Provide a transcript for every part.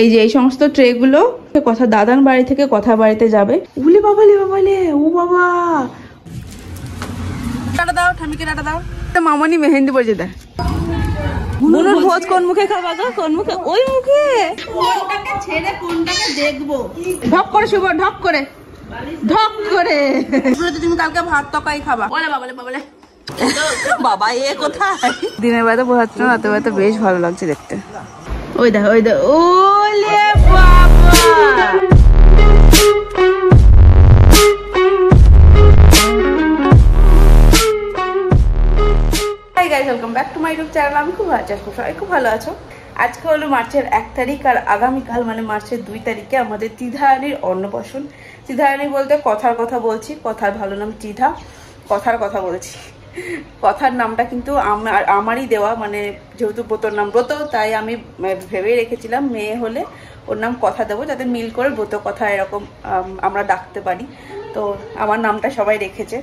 এই যে এই সমস্ত ট্রে গুলো কথা দাদার বাড়ি থেকে কথা বাড়িতে যাবে। উলে বাবালে বাবালে, ও বাবা, টাটা দাও, ঠামিকে টাটা দাও। মামনি মেহেন্দি বসে দেয়। বুনুর ভোজ কোন মুখে খাবা গো? কোন মুখে? ওই মুখে। কোনটাকে ছেড়ে কোনটাকে দেখবো? ঢক করে শুভ, ঢক করে, ঢক করে। তুমি কালকে ভাত তকাই খাবা। ওলে বাবালে বাবালে বাবা, এ কোথায়? দিনের বেলাতে বোঝাচ্ছ না, রাতের বেলাতে বেশ ভালো লাগছে দেখতে। ওই দেখ, ওই দেখ, ওলে বাবা। Hi guys, welcome back to my YouTube channel. আমি খুব ভালো আছি, সবাই খুব ভালো আছো। আজকে হলো মার্চের 1 তারিখ আর আগামীকাল মানে মার্চের 2 তারিখে আমাদের ত্রিধারানীর অন্নপ্রাশন। ত্রিধারানী বলতে কথার কথা বলছি, কথার ভালো নাম ত্রিধা, কথার কথা বলছি। কথার নামটা কিন্তু আমারই দেওয়া, মানে যেহেতু ব্রতর নাম ব্রত, তাই আমি ভেবেই রেখেছিলাম মেয়ে হলে ওর নাম কথা দেবো, যাতে মিল করে ব্রত কথা এরকম আমরা ডাকতে পারি। তো আমার নামটা সবাই রেখেছে,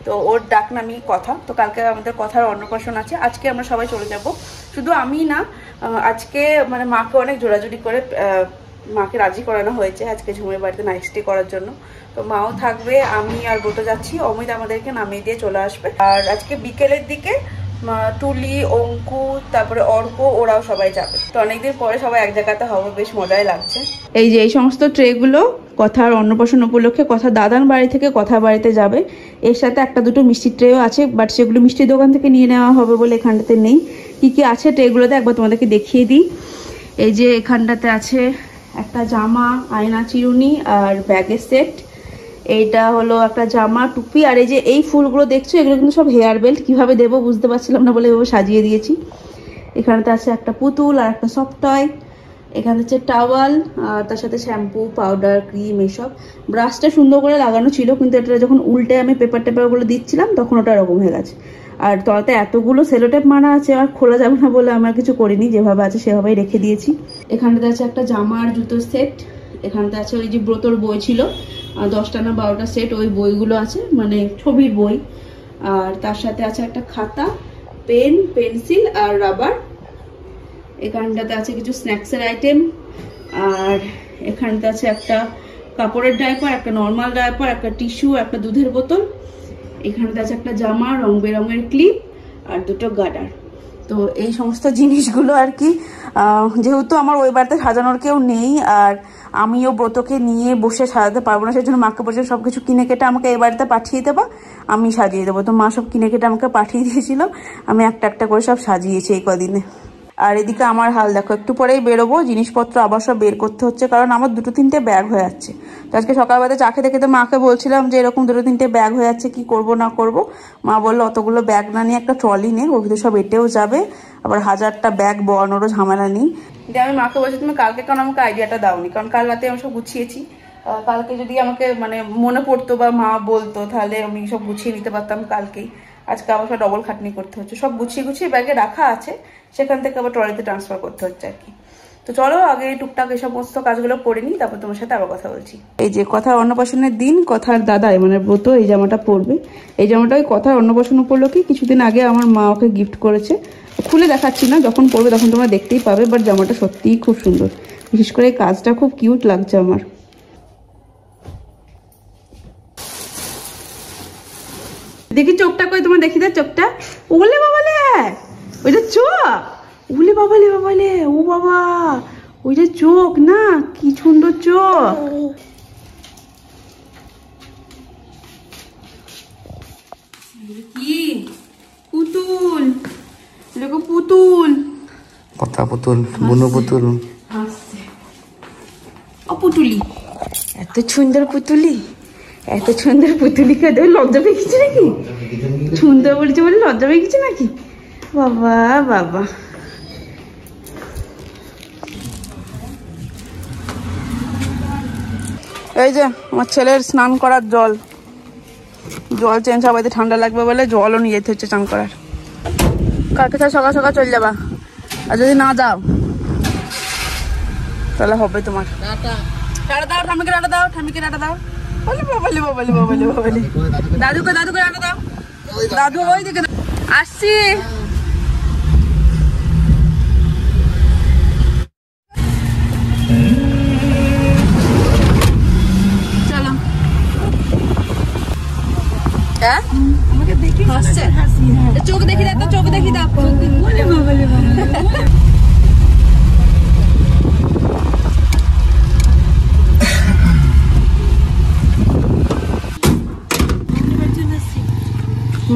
তো ওর ডাক নামই কথা। তো কালকে আমাদের কথার অন্নপ্রাশন আছে, আজকে আমরা সবাই চলে যাব। শুধু আমি না, আজকে মানে মাকে অনেক জোড়াজুড়ি করে মাকে রাজি করানো হয়েছে আজকে ঝুমের বাড়িতে নাইট স্টে করার জন্য। তো মাও থাকবে, আমি আর ব্রত যাচ্ছি, অমিত আমাদেরকে নামিয়ে দিয়ে চলে আসবে। আর আজকে বিকেলের দিকে তুলি, অঙ্কু, তারপরে অর্ক, ওরাও সবাই যাবে। তো অনেকদিন পরে সবাই এক জায়গাতে হবে, বেশ মজাই লাগছে। এই যে এই সমস্ত ট্রে গুলো কথার অন্নপ্রাশন উপলক্ষে কথা দাদার বাড়ি থেকে কথা বাড়িতে যাবে। এর সাথে একটা দুটো মিষ্টির ট্রেও আছে, বাট সেগুলো মিষ্টির দোকান থেকে নিয়ে নেওয়া হবে বলে এখানটাতে নেই। কি কি আছে ট্রেগুলোতে একবার তোমাদেরকে দেখিয়ে দিই। এই যে এখানটাতে আছে একটা জামা, আয়না, চিরুনি আর ব্যাগের সেট। এইটা হলো একটা জামা, টুপি, আর এই যে এই ফুলগুলো দেখছো এগুলো কিন্তু সব হেয়ার বেল্ট। কিভাবে দেবো বুঝতে পারছিলাম না বলে এভাবে সাজিয়ে দিয়েছি। এখানেতে আছে একটা পুতুল আর একটা সফট টয়। এখানে হচ্ছে টাওয়াল, আর তার সাথে শ্যাম্পু, পাউডার, ক্রিম, এইসব। ব্রাশটা সুন্দর করে লাগানো ছিল, কিন্তু এটা যখন উল্টে আমি পেপারগুলো দিচ্ছিলাম তখন ওটা এরকম হয়ে গেছে। আর তলাতে এতগুলো সেলোটেপ মারা আছে, আর খোলা যাবে না বলে আমার কিছু করিনি, যেভাবে আছে সেভাবেই রেখে দিয়েছি। এখানটাতে আছে একটা জামা আর জুতোর সেট। এখানটা আছে ওই যে ব্রতর বই ছিল 10টা না 12টা সেট, ওই বইগুলো আছে, মানে ছবির বই। আর তার সাথে আছে একটা খাতা, পেন, পেন্সিল আর রাবার। এখানটাতে আছে কিছু স্ন্যাক্সের আইটেম। আর এখানটা আছে একটা কাপড়ের ডাইপার, একটা নর্মাল ডাইপার, একটা টিস্যু, একটা দুধের বোতল। এখানটা আছে একটা জামা, রং বেরঙের ক্লিপ আর দুটো গার্ডার। তো এই সমস্ত জিনিসগুলো আর কি, যেহেতু আমার ওই বাড়িতে সাজানোর কেউ নেই, আর আমিও ব্রতকে নিয়ে বসে সাজাতে পারবো না, সেই জন্য মাকে বসে সবকিছু কিনে কেটে আমাকে এই বাড়িতে পাঠিয়ে দেবা, আমি সাজিয়ে দেবো। তো মা সব কিনে কেটে আমাকে পাঠিয়ে দিয়েছিল, আমি একটা একটা করে সব সাজিয়েছি এই কদিনে। আর এদিকে আমার হাল দেখো, একটু পরেই বেরোবো, জিনিসপত্র আবার সব বের করতে হচ্ছে, কারণ আমার 2-3টে ব্যাগ হয়ে যাচ্ছে। তো আজকে সকালবেলা চা খেতে খেতে মাকে বলছিলাম যে এরকম 2-3টে ব্যাগ হয়ে যাচ্ছে, কি করব না করব। মা বললো অতগুলো ব্যাগ না নিয়ে একটা ট্রলি নে, ওর ভিতরে সব এটেও যাবে, আবার 1000টা ব্যাগ বয়ানোরও ঝামেলা নেই। দিয়ে আমি মাকে বলছি তুমি কালকে কেন আমাকে আইডিয়াটা দাওনি, কারণ কাল রাতে আমি সব গুছিয়েছি। কালকে যদি আমাকে মানে মনে পড়তো বা মা বলতো তাহলে আমি সব গুছিয়ে নিতে পারতাম কালকেই। আজকে আবার সব ডবল খাটনি করতে হচ্ছে, সব গুছিয়ে গুছিয়ে ব্যাগে রাখা আছে, সেখান থেকে আবার ট্রলিতে ট্রান্সফার করতে হচ্ছে আর কি। তো চলো আগে টুকটাক এই সমস্ত কাজগুলো করে নিই, তারপর তোমার সাথে আবার কথা বলছি। এই যে কথার অন্নপ্রাশনের দিন কথার দাদাই মানে ব্রত এই জামাটা পরবে। এই জামাটা ওই কথার অন্নপ্রাশন উপলক্ষে কিছুদিন আগে আমার মা ওকে গিফট করেছে। খুলে দেখাচ্ছি না, যখন পরবে তখন তোমরা দেখতেই পাবে, বাট জামাটা সত্যিই খুব সুন্দর, বিশেষ করে এই কাজটা খুব কিউট লাগছে আমার। দেখি চোখটা কই, তোমার দেখি দে চোখটা। ওলে বাবালে, ওইটা চোখ। ওলে বাবালে বাবালে, ও বাবা, ওইটা চোখ না, কি সুন্দর চোখ। কি পুতুল, দেখো পুতুল, কথা পুতুল, বুনো পুতুল, ও পুতুলি, এত সুন্দর পুতুলি, এত সুন্দর পুতুলিকে দেখ, লজ্জা পেয়ে গেছে নাকি? সুন্দর বলছে বলে লজ্জা পেয়ে গেছে নাকি? বাবা বাবা, এই যে আমার ছেলের স্নান করার জল চেঞ্জ হবে, ঠান্ডা লাগবে বলে জলও নিয়ে যেতে হচ্ছে চান করার। কালকে তাহলে সকাল সকাল চলে যাবা, আর যদি না যাও তাহলে হবে তোমার। টাটা দাও, ঠামিকে টাটা দাও, ঠামিকে টাটা দাও। বাবালি বাবালি বাবালি বাবালি, দাদুকে দাদুকে টাটা দাও। দাদু ওই দিকে আসছি। চলো আমাকে দেখি হাসছে, চোখ দেখি দাও তো, চোখ দেখি দাও।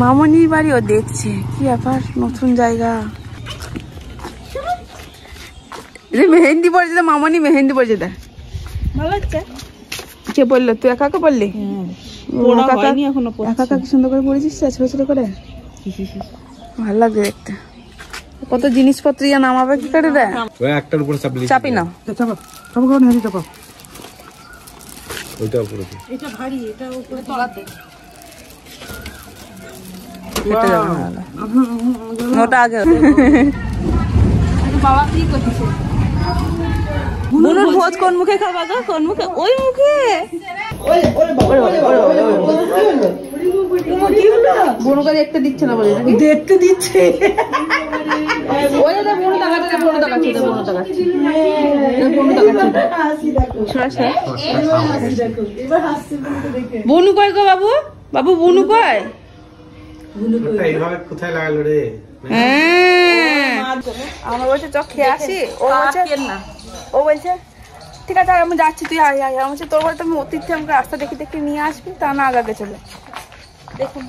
মামনির বাড়িও দেখছে, কি ব্যাপার, নতুন জায়গা। মেহেন্দি পড়েছে, মামনি মেহেন্দি পড়েছে, দেখ ভালো লাগছে। কে বললো? তুই একা একা বললি? একা একা কি সুন্দর করে পড়েছিস, ছোট ছোট করে, ভালো লাগছে দেখতে। কত জিনিসপত্র ইয়া নামাবে কি করে দেয়, একটার উপরে চাপি না, ওইটা উপরে, এটা ভারী, এটা উপরে তলাতে, ওটা আগে। বাবা কি করছে? বুনুর ভোজ কোন মুখে খাবা গো? কোন মুখে? ওই মুখে। বুনুকে দেখতে দিচ্ছে না বলে, দেখতে দিচ্ছে। ওই দাদা বুনু তাকাচ্ছে, বুনু তাকাচ্ছে, বুনু তাকাচ্ছে, বুনু তাকাচ্ছে। বুনু কয় গো বাবু? বাবু বুনু কয়? কোথায় লাগালো রে? আমার বলছে চ খেয়ে আসি, ও বলছে না, ও বলছে ঠিক আছে আমি যাচ্ছি, তুই আয় আয়। আমার তোর বলতে আমি অতিথি, আমাকে রাস্তা দেখে দেখে নিয়ে আসবি, তা না আগে চলে। দেখুন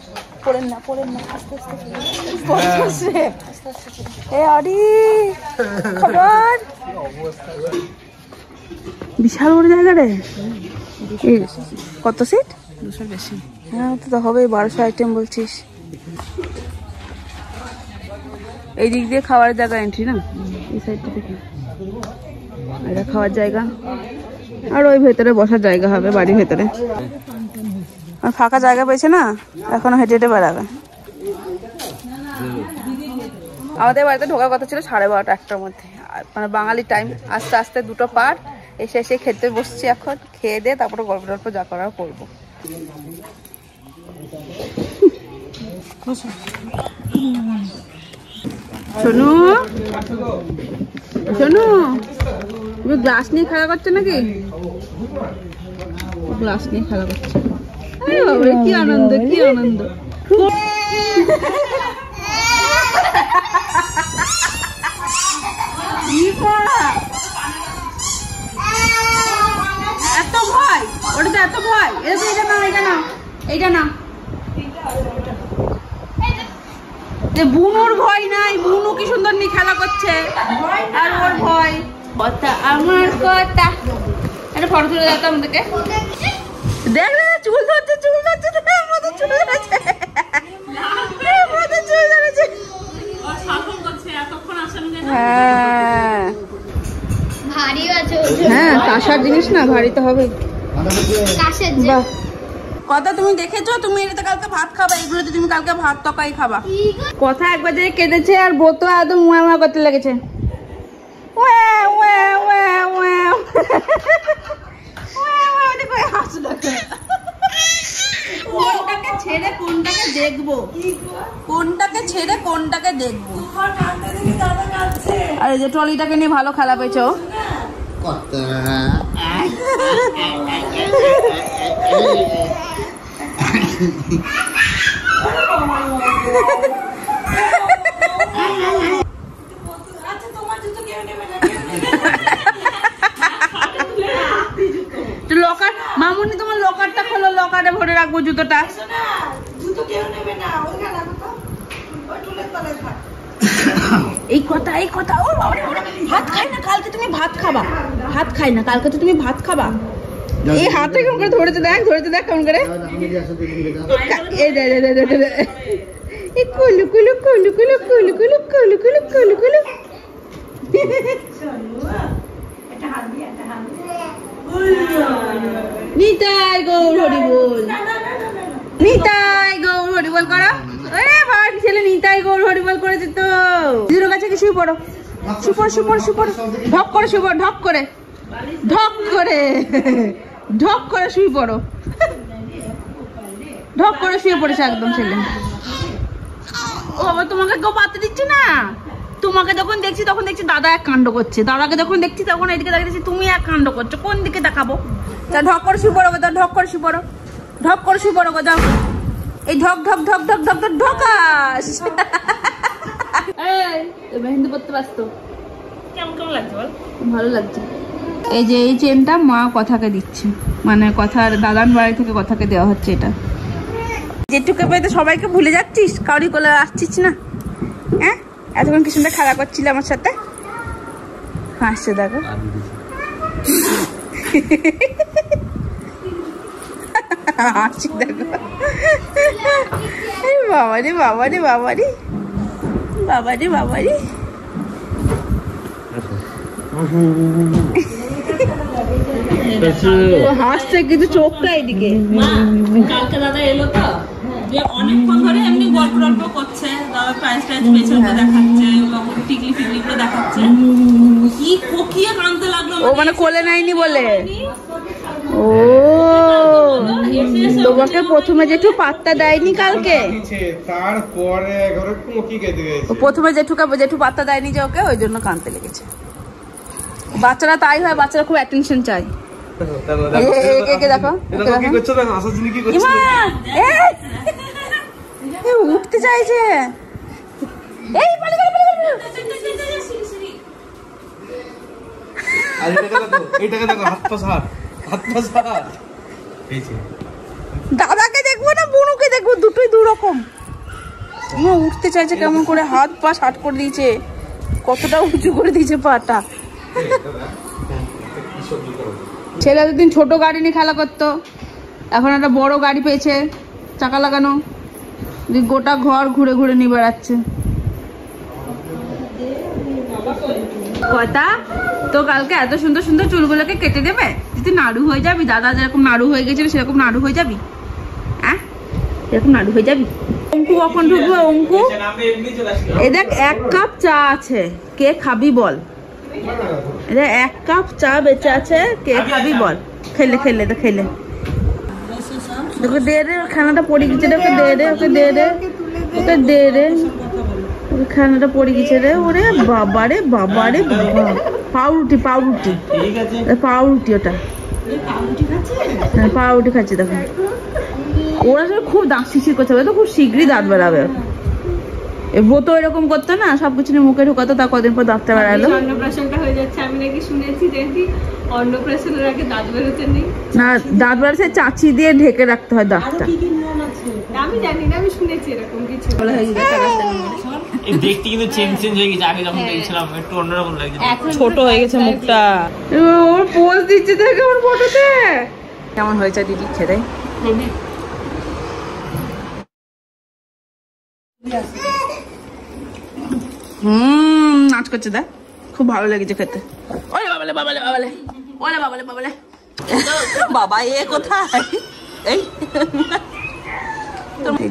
পড়েন না, পড়েন না, আস্তে আস্তে। এ আরে খবর, বিশাল বড় জায়গা রে। কত সিট? 200 বেশি। হ্যাঁ তো হবে, 1200 আইটেম বলছিস। এই দিক দিয়ে খাওয়ার জায়গা এন্ট্রি না, এই সাইডটা থেকে এটা খাওয়ার জায়গা, আর ওই ভেতরে বসার জায়গা হবে বাড়ির ভেতরে। আর ফাঁকা জায়গা পেয়েছে না, এখনো হেঁটে হেঁটে বেড়াবে। আমাদের বাড়িতে ঢোকার কথা ছিল 12:30 1টার মধ্যে, মানে বাঙালি টাইম। আস্তে আস্তে 2টো পার এসে এসে খেতে বসছি, এখন খেয়ে দিয়ে তারপরে গল্প টল্প যা করার করবো। শোনো শোনো, তুমি গ্লাস নিয়ে খেলা করছো নাকি? গ্লাস নিয়ে খেলা করছে, কি আনন্দ, কি আনন্দ। এত ভয়, ওটা তো এত ভয়। এটা না, এটা না, এইটা না। বুনুর ভয় নাই, বুনু কি সুন্দর নিয়ে খেলা করছে, আর ওর ভয়। কথা আমার কথা, একটা ফটো তুলে দাও আমাদেরকে। দেখ না, চুল ধরছে, চুল ধরছে, চুল ধরেছে, চুল ধরেছে। হ্যাঁ হ্যাঁ, কাঁসার জিনিস না, ভারী তো হবে। বাহ, কথা তুমি দেখেছো? তুমি এটাতে কালকে ভাত খাবা, এগুলোতে তুমি কালকে ভাত তরকারি খাবা। কথা একবার যে কেঁদেছে, আর বোতো একদম মুয়া করতে লেগেছে। কোনটাকে ছেড়ে কোনটাকে দেখবো, কোনটাকে ছেড়ে কোনটাকে দেখবো। আর এই যে ট্রলিটাকে নিয়ে ভালো খেলা পেয়েছো। লকার, মামুনি তোমার লকারটা খোলো, লকারে ভরে রাখবো জুতোটা। এই কথা, এই কথা। ও ভাত খাই না কালকে, তুমি ভাত খাবা, ভাত খাই না কালকে তো তুমি ভাত খাবা। এই হাতে কেমন করে ধরেছে দেখ, ধরেছে দেখ কেমন করে। এই কুলু কুলু কুলু কুলু কুলু কুলু কুলু কুলু কুলু কুলু। নিতাই গৌর হরি বল, নিতাই গৌর হরি বল করো। আরে বাড়ি ছেলে নিতাই গৌর হরি বল করেছে তো। দিদির কাছে কি শুয়ে পড়ো, শুয়ে পড়ো, শুয়ে পড়ো, ঢক করে শুয়ে পড়ো, ঢক করে, ঢক করে, ঢক করে শুয়ে পড়ো, ঢক করে শুয়ে পড়েছে একদম ছেলে। ও বাবা তোমাকে কেউ পাতে দিচ্ছে না, তোমাকে যখন দেখছি তখন দেখছি দাদা এক কাণ্ড করছে, দাদাকে যখন দেখছি তখন এদিকে দেখছি তুমি এক কাণ্ড করছো। কোন দিকে দেখাবো? তা ঢক করে শুয়ে পড়ো, তা ঢক করে শুয়ে পড়ো, ঢক করে শুয়ে পড়ো, যাও। এই ঢক ঢক ঢক ঢক ঢক ঢক ঢকাস। মেহেন্দি পড়তে ব্যস্ত, কেমন কেমন লাগছে বল? ভালো লাগছে। এই যে এই চেনটা মা কথাকে দিচ্ছে, মানে কথার দাদার বাড়ি থেকে কথাকে দেওয়া হচ্ছে। এটা যেটুকু পেয়ে তো সবাইকে ভুলে যাচ্ছিস, কাউরি কোলে আসছিস না। হ্যাঁ, এতক্ষণ কি সুন্দর খেলা করছিলে আমার সাথে। হাসছে দেখো, হাসছি দেখো। বাবারে বাবারে বাবারে বাবারে বাবারে, হাসছে কিন্তু চোখটা এদিকে। কালকে দাদা এলো তো, যে অনেকক্ষণ ধরে এমনি গল্প টল্প করছে, দাদা প্রাইস টাইজ পেয়েছে দেখাচ্ছে, টিকলি ফিকলি গুলো দেখাচ্ছে। কি কোকিয়ে কানতে লাগলো, ও মানে কোলে নেয়নি বলে। ও তোমাকে প্রথমে জেঠু পাত্তা দেয়নি কালকে, তারপরে প্রথমে জেঠু পাত্তা দেয়নি যে ওকে, ওই জন্য কানতে লেগেছে। বাচ্চারা তাই হয়, বাচ্চারা খুব অ্যাটেনশন চায়। উঠতে চাইছে, দাদাকে দেখবো না বুনুকে দেখবো, দুটোই দুরকম। উঠতে চাইছে কেমন করে, হাত পা শার্ট করে দিয়েছে, কতটা উঁচু করে দিয়েছে পাটা। ছেলে এতদিন ছোট গাড়ি নিয়ে খেলা করতো, এখন একটা বড় গাড়ি পেয়েছে চাকা লাগানো, গোটা ঘর ঘুরে ঘুরে নিয়ে বেড়াচ্ছে। কথা তো কালকে এত সুন্দর সুন্দর চুলগুলোকে কেটে দেবে, তুই নাড়ু হয়ে যাবি। দাদা যেরকম নাড়ু হয়ে গেছিল সেরকম নাড়ু হয়ে যাবি। হ্যাঁ, এরকম নাড়ু হয়ে যাবি। অঙ্কু কখন ঢুকবে? অঙ্কু, এ দেখ 1 কাপ চা আছে, কে খাবি বল? এদের 1 কাপ চা বেঁচে আছে, কে খাবি বল? খেলে খেলে তো খেলে ওকে দে রে, খানাটা পড়ে গেছে রে, ওকে দে রে, ওকে দে রে, ওকে দে রে, ওকে খানাটা পড়ে গেছে রে। ওরে বাবারে বাবারে বাবা, পাউরুটি পাউরুটি পাউরুটি, ওটা পাউরুটি খাচ্ছে। দেখো ওরা সব খুব দাঁত শিশির করছে, তো খুব শীঘ্রই দাঁত বেরাবে। ব্রত এরকম করতো না, সবকিছু নিয়ে মুখে ঢুকাতো, তা কদিন পর দাঁতটা বেরালো। অন্নপ্রাশনটা হয়ে যাচ্ছে, আমি নাকি শুনেছি যে অন্নপ্রাশনের আগে দাঁত বেরোতে নেই না, দাঁত বেরোতে চাচি দিয়ে ঢেকে রাখতে হয় দাঁতটা। আমি জানি না, আমি শুনেছি এরকম কিছু। দেখতে কিন্তু চেঞ্জ হয়ে গেছে, আগে যখন দেখছিলাম একটু অন্যরকম লাগছে, ছোট হয়ে গেছে মুখটা। ওর পোজ দিচ্ছে দেখে ওর ফটোতে। কেমন হয়েছে দিদি খেতে? নাচ করছে দেখ, খুব ভালো লেগেছে খেতে। ওরে বাবালে বাবালে বাবালে, ওরে বাবালে বাবালে, বাবা এ কোথায়? এই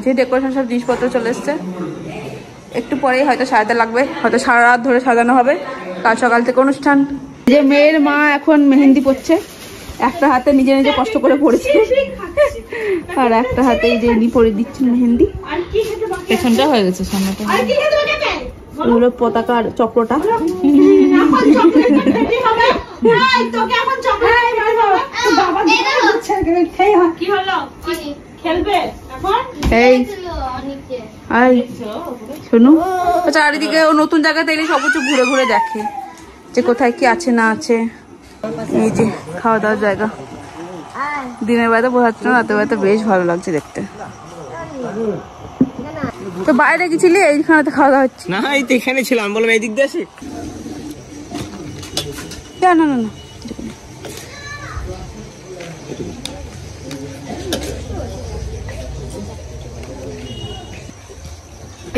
যে ডেকোরেশন সব জিনিসপত্র চলে এসছে, একটু পরেই হয়তো সাজাতে লাগবে, হয়তো সারা রাত ধরে সাজানো হবে, কাল সকাল থেকে অনুষ্ঠান। যে মেয়ের মা এখন মেহেন্দি পড়ছে, একটা হাতে নিজে নিজে কষ্ট করে পড়েছে, আর একটা হাতে যে ইনি পরে দিচ্ছেন মেহেন্দি। পেছনটা হয়ে গেছে, সামনেটা হলো পতাকার চক্রটা। শোনো, চারিদিকে ও নতুন জায়গাতে এলে সব কিছু ঘুরে ঘুরে দেখে যে কোথায় কি আছে না আছে। এই যে খাওয়া দাওয়ার জায়গা, দিনের বেলাতে বোঝাচ্ছে না, রাতের বেলাতে বেশ ভালো লাগছে দেখতে। তো বাইরে গেছিলি, এইখানে খাওয়া দাওয়া হচ্ছে না? এই তো এখানে ছিলাম, বললাম এই দিক দিয়ে আসি। না না না,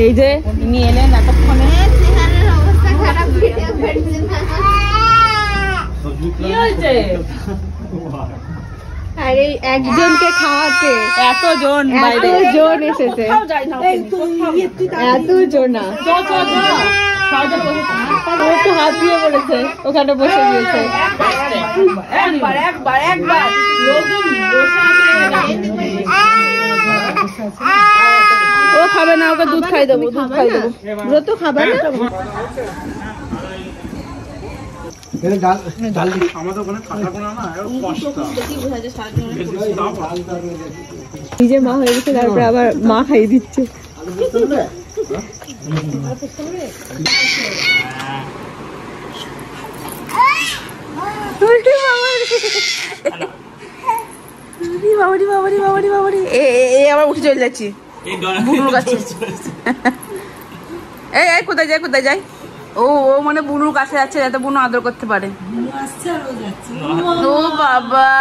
এই যে নিয়ে এলেন এতক্ষণে। কি হয়েছে? আরে একজনকে খাওয়াতে এতজন এসেছে, এতজন না, একটু হাতিয়ে পড়েছে, ওখানে বসে গিয়েছে। ও খাবে না, ওকে দুধ খাই দেবো, দুধ খাই দেবো। ব্রত খাবে না। নিজে মা হয়ে গেছে, তারপরে আবার মা খাইয়ে দিচ্ছে। আবার উঠে চলে যাচ্ছি বুনুর কাছে। এই কোথায় যাই, কোথায় যাই? ও ও মানে বুনুর কাছে যাচ্ছে যাতে বুনু আদর করতে পারে। ও বাবা,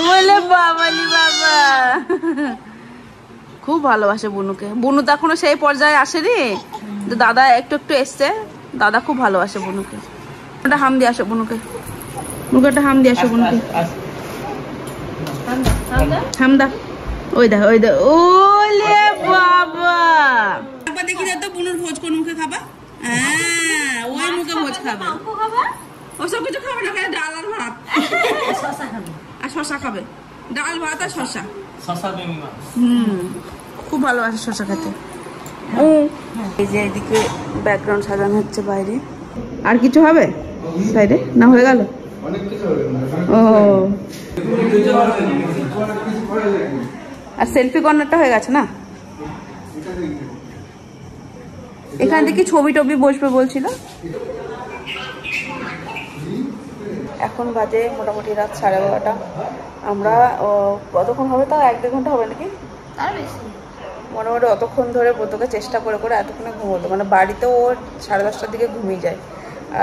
বলে বাবালি বাবা। খুব ভালোবাসে বুনুকে। বুনু তো এখনো সেই পর্যায়ে আসেনি, দাদা একটু একটু এসছে। দাদা খুব ভালোবাসে বুনুকে। একটা হাম দিয়ে আসো বুনুকে, বুনুকে একটা হাম দিয়ে আসো বুনুকে। হামদা, ওই দা, ওই দা। ওলে বাবা, একবার দেখি না তো বুনুর ভোজ কোন মুখে খাবা? হ্যাঁ, ওই মুখে ভোজ খাবে। ওসব কিছু খাবে না, খালি ডাল আর ভাত আর শশা খাবে। ডাল ভাত আর শশা। খুব ভালোবাসে শশা খেতে। এই যে এদিকে ব্যাকগ্রাউন্ড সাজানো হচ্ছে বাইরে। আর কিছু হবে সাইডে? না হয়ে গেল? ও, আর সেলফি কর্নারটা হয়ে গেছে না? এখান থেকে ছবি টবি বসবে বলছিল। এখন বাজে মোটামুটি রাত 12:30। আমরা কতক্ষণ হবে, তাও 1-2 ঘন্টা হবে নাকি? মোটামুটি অতক্ষণ ধরে ব্রতকে চেষ্টা করে করে এতক্ষণে ঘুমোতো। মানে বাড়িতেও ও 10:30টার দিকে ঘুমিয়ে যায়,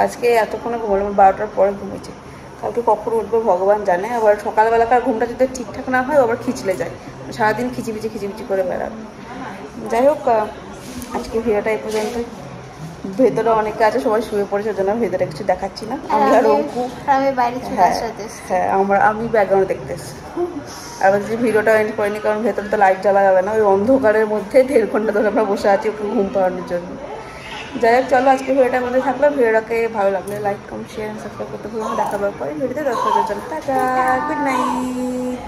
আজকে এতক্ষণে ঘুমোলো, 12টার পরে ঘুমিয়েছে। কালকে কখন উঠবে ভগবান জানে। আবার সকালবেলাকার ঘুমটা যদি ঠিকঠাক না হয় আবার খিচলে যায়, সারাদিন খিচিবিচি করে বেড়াবে। যাই হোক, আজকে ভিডিওটা এই পর্যন্তই। ভেতরে অনেকে আছে, সবাই শুয়ে পড়েছে, জন্য ভেতরে কিছু দেখাচ্ছি না। আমি আর অঙ্কু হ্যাঁ আমি ব্যাকগ্রাউন্ড দেখতে এসেছি। আর যদি ভিডিওটা এন্ড করিনি, কারণ ভেতরে তো লাইট জ্বালা যাবে না। ওই অন্ধকারের মধ্যে 1.5 ঘন্টা ধরে আমরা বসে আছি ওকে ঘুম পাড়ানোর জন্য। যাই হোক, চলো আজকে ভিডিওটার মধ্যে থাকলো। ভিডিওটাকে ভালো লাগলে লাইক, কমেন্ট, শেয়ার, সাবস্ক্রাইব করতে ভুলো না। দেখা পাওয়ার পরে ভিডিওতে 10 জন্য টাটা, গুড নাইট।